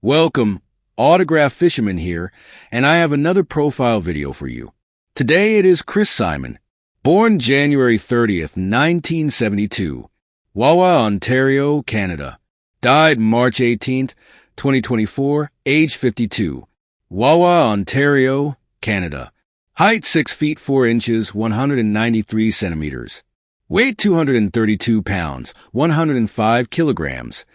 Welcome, Autograph Fisherman here, and I have another profile video for you. Today it is Chris Simon, born January 30th, 1972, Wawa, Ontario, Canada. Died March 18th, 2024, age 52, Wawa, Ontario, Canada. Height 6 feet 4 inches, 193 centimeters. Weight 232 pounds, 105 kilograms.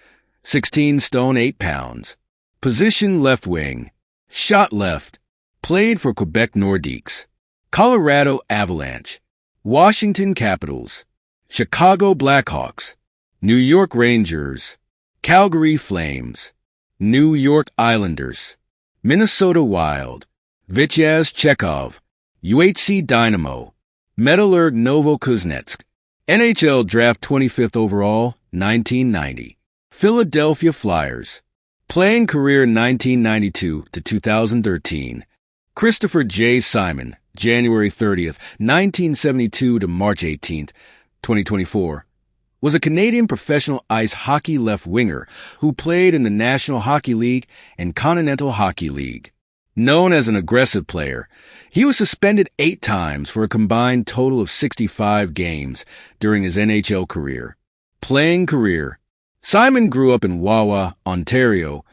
16 stone 8 pounds. Position left wing. Shot left. Played for Quebec Nordiques, Colorado Avalanche, Washington Capitals, Chicago Blackhawks, New York Rangers, Calgary Flames, New York Islanders, Minnesota Wild, Vityaz Chekhov, UHC Dynamo, Metallurg Novokuznetsk, NHL Draft 25th overall, 1990, Philadelphia Flyers. Playing career 1992 to 2013. Christopher J. Simon, January 30th, 1972 to March 18th, 2024, was a Canadian professional ice hockey left winger who played in the National Hockey League and Continental Hockey League. Known as an aggressive player, he was suspended 8 times for a combined total of 65 games during his NHL career. Playing career. Simon grew up in Wawa, Ontario,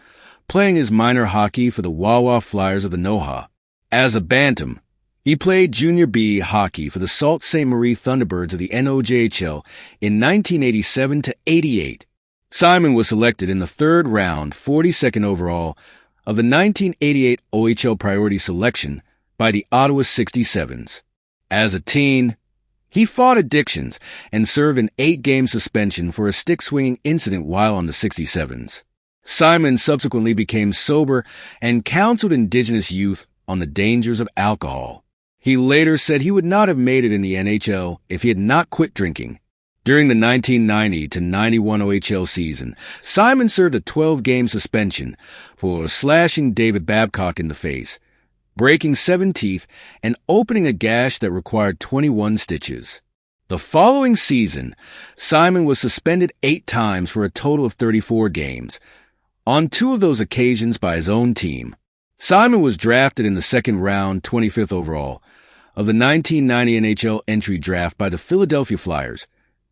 playing his minor hockey for the Wawa Flyers of the NOHA. As a bantam, he played Junior B hockey for the Sault Ste. Marie Thunderbirds of the NOJHL in 1987 to 88. Simon was selected in the 3rd round, 42nd overall, of the 1988 OHL priority selection by the Ottawa 67s. As a teen, he fought addictions and served an 8-game suspension for a stick-swinging incident while on the 67s. Simon subsequently became sober and counseled Indigenous youth on the dangers of alcohol. He later said he would not have made it in the NHL if he had not quit drinking. During the 1990 to 91 OHL season, Simon served a 12-game suspension for slashing David Babcock in the face, breaking 7 teeth, and opening a gash that required 21 stitches. The following season, Simon was suspended 8 times for a total of 34 games, on 2 of those occasions by his own team. Simon was drafted in the 2nd round, 25th overall, of the 1990 NHL entry draft by the Philadelphia Flyers,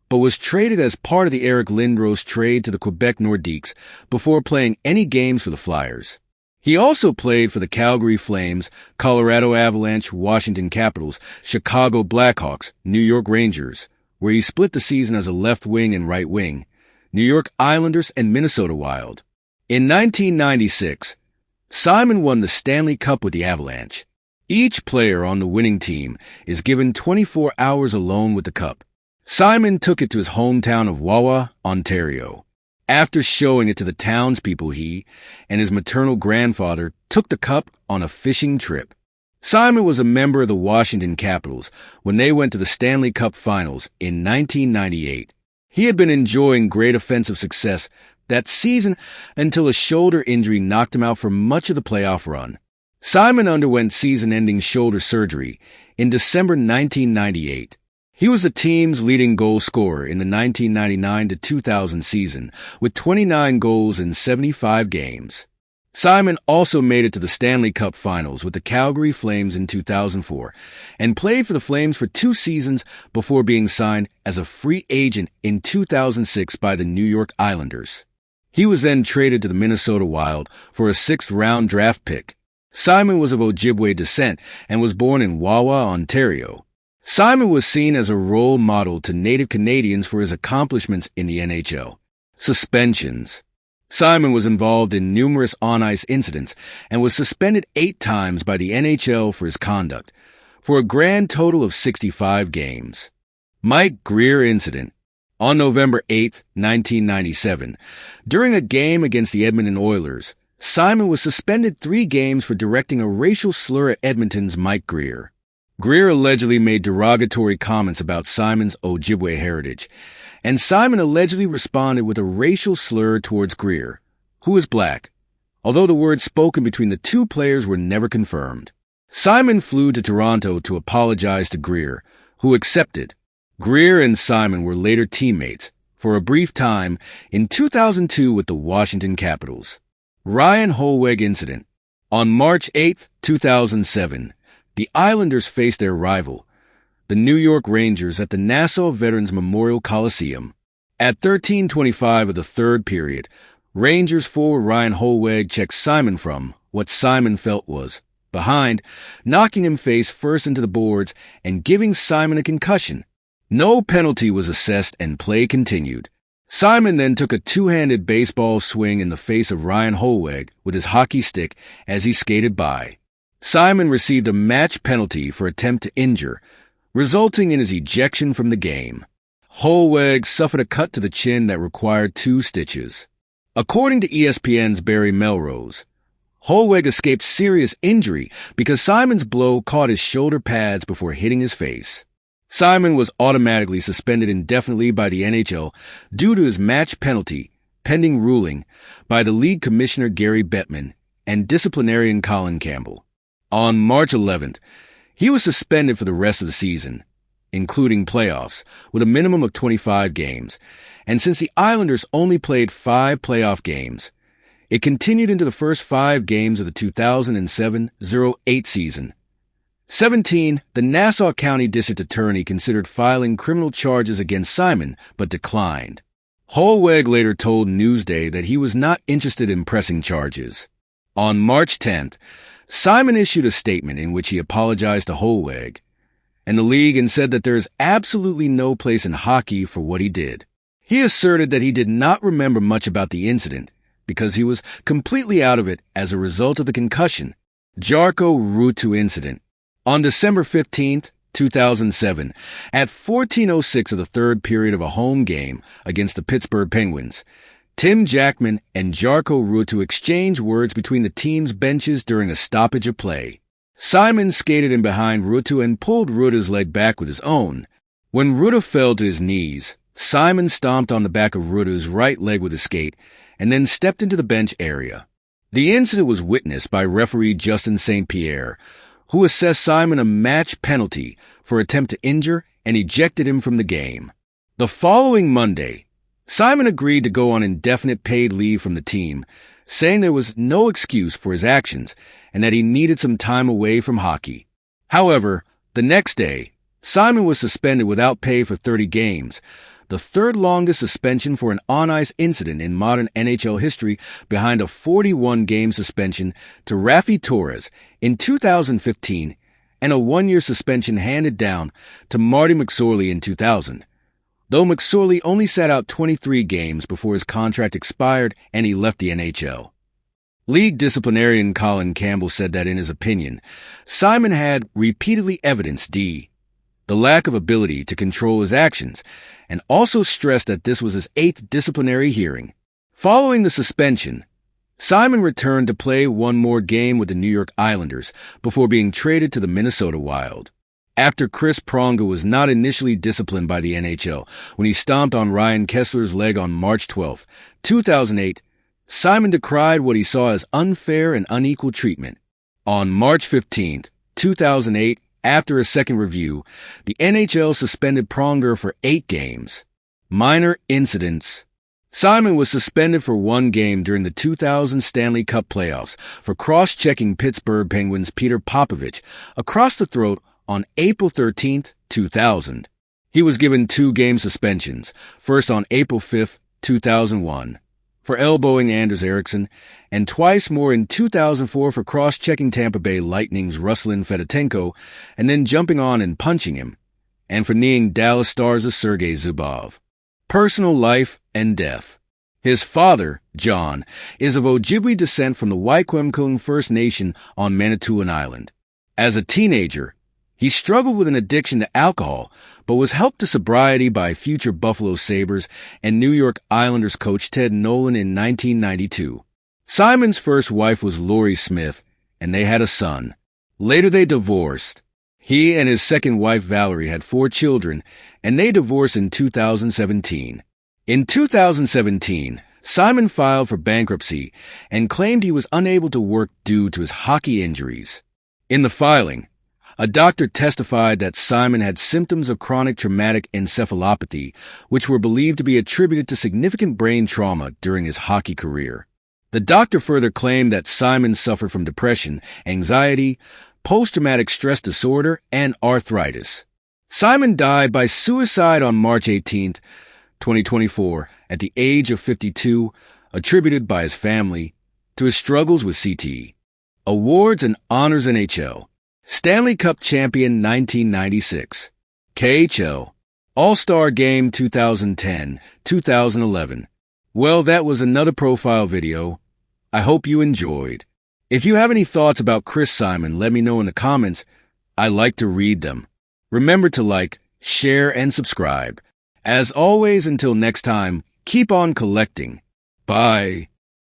but was traded as part of the Eric Lindros trade to the Quebec Nordiques before playing any games for the Flyers. He also played for the Calgary Flames, Colorado Avalanche, Washington Capitals, Chicago Blackhawks, New York Rangers, where he split the season as a left wing and right wing, New York Islanders, and Minnesota Wild. In 1996, Simon won the Stanley Cup with the Avalanche. Each player on the winning team is given 24 hours alone with the cup. Simon took it to his hometown of Wawa, Ontario. After showing it to the townspeople, he and his maternal grandfather took the cup on a fishing trip. Simon was a member of the Washington Capitals when they went to the Stanley Cup Finals in 1998. He had been enjoying great offensive success that season until a shoulder injury knocked him out for much of the playoff run. Simon underwent season-ending shoulder surgery in December 1998. He was the team's leading goal scorer in the 1999 to 2000 season with 29 goals in 75 games. Simon also made it to the Stanley Cup Finals with the Calgary Flames in 2004 and played for the Flames for 2 seasons before being signed as a free agent in 2006 by the New York Islanders. He was then traded to the Minnesota Wild for a 6th-round draft pick. Simon was of Ojibwe descent and was born in Wawa, Ontario. Simon was seen as a role model to Native Canadians for his accomplishments in the NHL. Suspensions. Simon was involved in numerous on-ice incidents and was suspended 8 times by the NHL for his conduct, for a grand total of 65 games. Mike Grier incident. On November 8, 1997, during a game against the Edmonton Oilers, Simon was suspended 3 games for directing a racial slur at Edmonton's Mike Grier. Grier allegedly made derogatory comments about Simon's Ojibwe heritage, and Simon allegedly responded with a racial slur towards Grier, who is black, although the words spoken between the 2 players were never confirmed. Simon flew to Toronto to apologize to Grier, who accepted. Grier and Simon were later teammates for a brief time in 2002 with the Washington Capitals. Ryan Hollweg Incident. On March 8, 2007, the Islanders faced their rival, the New York Rangers, at the Nassau Veterans Memorial Coliseum. At 13:25 of the third period, Rangers forward Ryan Hollweg checked Simon from what Simon felt was behind, knocking him face first into the boards and giving Simon a concussion. No penalty was assessed and play continued. Simon then took a two-handed baseball swing in the face of Ryan Hollweg with his hockey stick as he skated by. Simon received a match penalty for attempt to injure, resulting in his ejection from the game. Hollweg suffered a cut to the chin that required 2 stitches. According to ESPN's Barry Melrose, Hollweg escaped serious injury because Simon's blow caught his shoulder pads before hitting his face. Simon was automatically suspended indefinitely by the NHL due to his match penalty, pending ruling by the league commissioner Gary Bettman and disciplinarian Colin Campbell. On March 11th, he was suspended for the rest of the season, including playoffs, with a minimum of 25 games, and since the Islanders only played 5 playoff games, it continued into the first 5 games of the 2007-08 season. 17. The Nassau County District Attorney considered filing criminal charges against Simon, but declined. Hollweg later told Newsday that he was not interested in pressing charges. On March 10th, Simon issued a statement in which he apologized to Hollweg and the league and said that there is absolutely no place in hockey for what he did. He asserted that he did not remember much about the incident because he was completely out of it as a result of the concussion. Jarkko Ruutu incident. On December 15th, 2007, at 14:06 of the third period of a home game against the Pittsburgh Penguins, Tim Jackman and Jarkko Ruutu exchanged words between the team's benches during a stoppage of play. Simon skated in behind Ruutu and pulled Ruuta's leg back with his own. When Ruutu fell to his knees, Simon stomped on the back of Ruuta's right leg with his skate and then stepped into the bench area. The incident was witnessed by referee Justin St. Pierre, who assessed Simon a match penalty for attempt to injure and ejected him from the game. The following Monday, Simon agreed to go on indefinite paid leave from the team, saying there was no excuse for his actions and that he needed some time away from hockey. However, the next day, Simon was suspended without pay for 30 games, the third longest suspension for an on-ice incident in modern NHL history, behind a 41-game suspension to Raffi Torres in 2015 and a 1-year suspension handed down to Marty McSorley in 2000, though McSorley only sat out 23 games before his contract expired and he left the NHL. League disciplinarian Colin Campbell said that in his opinion, Simon had repeatedly evidenced the lack of ability to control his actions, and also stressed that this was his 8th disciplinary hearing. Following the suspension, Simon returned to play one more game with the New York Islanders before being traded to the Minnesota Wild. After Chris Pronger was not initially disciplined by the NHL when he stomped on Ryan Kesler's leg on March 12, 2008, Simon decried what he saw as unfair and unequal treatment. On March 15, 2008, after a second review, the NHL suspended Pronger for 8 games. Minor incidents. Simon was suspended for 1 game during the 2000 Stanley Cup playoffs for cross-checking Pittsburgh Penguins' Peter Popovich across the throat on April 13, 2000. He was given 2-game suspensions, first on April 5, 2001, for elbowing Anders Eriksson, and twice more in 2004 for cross-checking Tampa Bay Lightning's Ruslan Fedotenko and then jumping on and punching him, and for kneeing Dallas Stars' Sergei Zubov. Personal life and death. His father, John, is of Ojibwe descent from the Wikwemkong First Nation on Manitoulin Island. As a teenager, he struggled with an addiction to alcohol, but was helped to sobriety by future Buffalo Sabres and New York Islanders coach Ted Nolan in 1992. Simon's first wife was Lori Smith, and they had a son. Later they divorced. He and his second wife Valerie had 4 children, and they divorced in 2017. In 2017, Simon filed for bankruptcy and claimed he was unable to work due to his hockey injuries. In the filing, a doctor testified that Simon had symptoms of chronic traumatic encephalopathy, which were believed to be attributed to significant brain trauma during his hockey career. The doctor further claimed that Simon suffered from depression, anxiety, post-traumatic stress disorder, and arthritis. Simon died by suicide on March 18, 2024, at the age of 52, attributed by his family to his struggles with CTE. Awards and honors: NHL, Stanley Cup champion 1996, KHL, All-Star Game 2010-2011. Well, that was another profile video. I hope you enjoyed. If you have any thoughts about Chris Simon, let me know in the comments. I like to read them. Remember to like, share, and subscribe. As always, until next time, keep on collecting. Bye.